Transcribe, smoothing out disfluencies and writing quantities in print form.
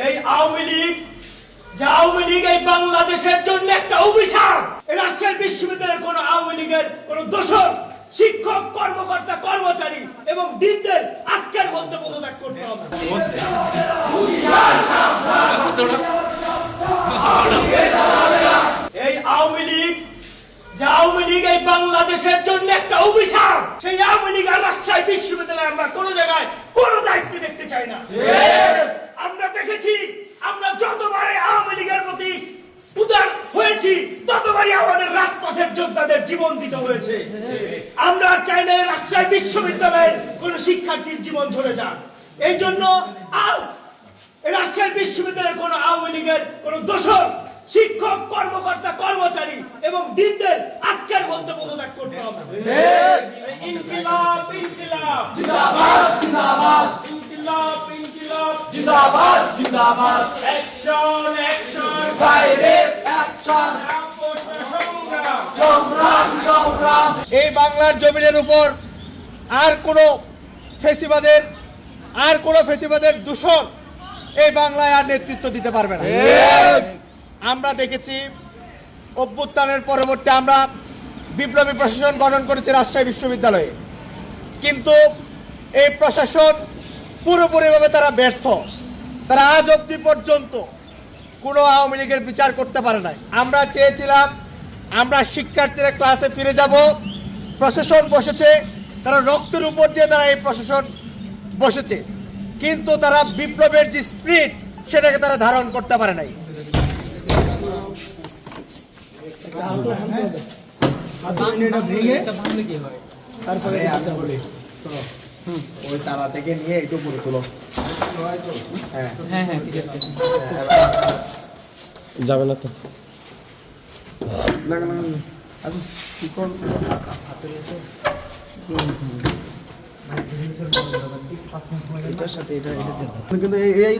এই আওয়ামী লীগ এই বাংলাদেশের জন্য একটা অভিশাপ। এই রাজশাহী বিশ্ববিদ্যালয়ের কোন আওয়ামী লীগের কোন দোষর শিক্ষক, কর্মকর্তা, কর্মচারী এবং ডিনদের আজকের মধ্যে পদত্যাগ করতে হবে। এই আওয়ামী লীগ এই বাংলাদেশের জন্য একটা অভিশাপ। সেই আওয়ামী লীগ আর রাজশাহী বিশ্ববিদ্যালয়ে আমরা কোন জায়গায় কোন দায়িত্ব দেখতে চাই না। আমরা দেখেছি, আমরা যতবারই আওয়ামী লীগের প্রতি উদার হয়েছি ততবারই আমাদের রাজপথের যোদ্ধাদের জীবন দিতে হয়েছে। আমরা চাই না রাজশাহী বিশ্ববিদ্যালয়ের কোন শিক্ষার্থীর জীবন ঝরে যাক। এই জন্য আজ রাজশাহী বিশ্ববিদ্যালয়ের কোন আওয়ামী লীগের কোন দোষর শিক্ষক, কর্মকর্তা, কর্মচারী এবং ডিনদের আজকের মধ্যে পদত্যাগ করতে হবে। ইনকিলাব ইনকিলাব জিন্দাবাদ জিন্দাবাদ, ইনকিলাব ইনকিলাব জিন্দাবাদ জিন্দাবাদ, অ্যাকশন অ্যাকশন ডাইরেক্ট অ্যাকশন, সংগ্রাম সংগ্রাম। এই বাংলার জমিনের উপর আর কোনো ফেসিবাদের দূষণ এই বাংলায় আর নেতৃত্ব দিতে পারবে না। আমরা দেখেছি অভ্যুত্থানের পরবর্তী আমরা বিপ্লবী প্রশাসন গঠন করেছি রাজশাহী বিশ্ববিদ্যালয়ে, কিন্তু এই প্রশাসন পুরোপুরিভাবে তারা ব্যর্থ। তারা আজ অবধি পর্যন্ত কোনো আওয়ামী লীগের বিচার করতে পারে নাই। আমরা চেয়েছিলাম আমরা শিক্ষার্থীরা ক্লাসে ফিরে যাব, প্রশাসন বসেছে, তারা রক্তের উপর দিয়ে তারা এই প্রশাসন বসেছে, কিন্তু তারা বিপ্লবের যে স্পিরিট সেটাকে তারা ধারণ করতে পারে নাই। ওই তালা থেকে নিয়ে একটু উপরে তুলো। হ্যাঁ হ্যাঁ ঠিক আছে, যাবে না তো। এটার সাথে এটা কিন্তু এই